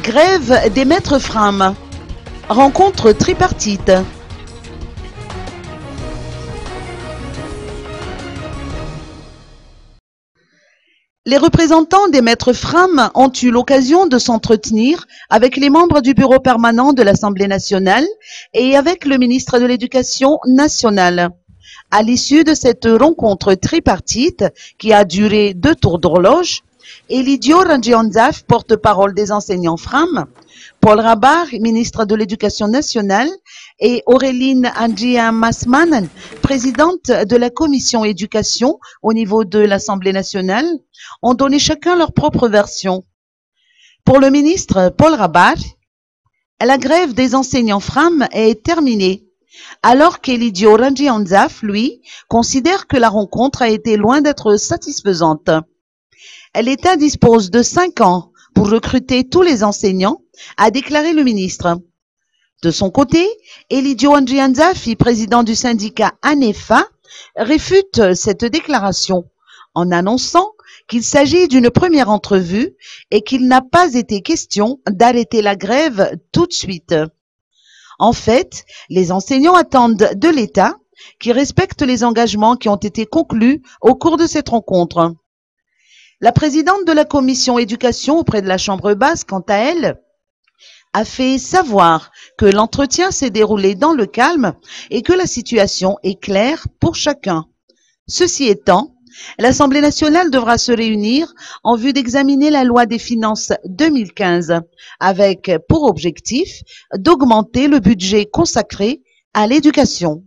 Grève des maîtres Fram. Rencontre tripartite. Les représentants des maîtres Fram ont eu l'occasion de s'entretenir avec les membres du bureau permanent de l'Assemblée nationale et avec le ministre de l'Éducation nationale. À l'issue de cette rencontre tripartite qui a duré 2 tours d'horloge, Elidio Rangianzaf, porte-parole des enseignants Fram, Paul Rabar, ministre de l'Éducation nationale, et Auréline Andjia Masman, présidente de la commission éducation au niveau de l'Assemblée nationale, ont donné chacun leur propre version. Pour le ministre Paul Rabar, la grève des enseignants Fram est terminée, alors qu'Elidio Rangianzaf, lui, considère que la rencontre a été loin d'être satisfaisante. L'État dispose de 5 ans pour recruter tous les enseignants, a déclaré le ministre. De son côté, Elidio Rangianzaf, président du syndicat ANEFA, réfute cette déclaration en annonçant qu'il s'agit d'une première entrevue et qu'il n'a pas été question d'arrêter la grève tout de suite. En fait, les enseignants attendent de l'État qui respecte les engagements qui ont été conclus au cours de cette rencontre. La présidente de la commission éducation auprès de la Chambre basse, quant à elle, a fait savoir que l'entretien s'est déroulé dans le calme et que la situation est claire pour chacun. Ceci étant, l'Assemblée nationale devra se réunir en vue d'examiner la loi des finances 2015 avec pour objectif d'augmenter le budget consacré à l'éducation.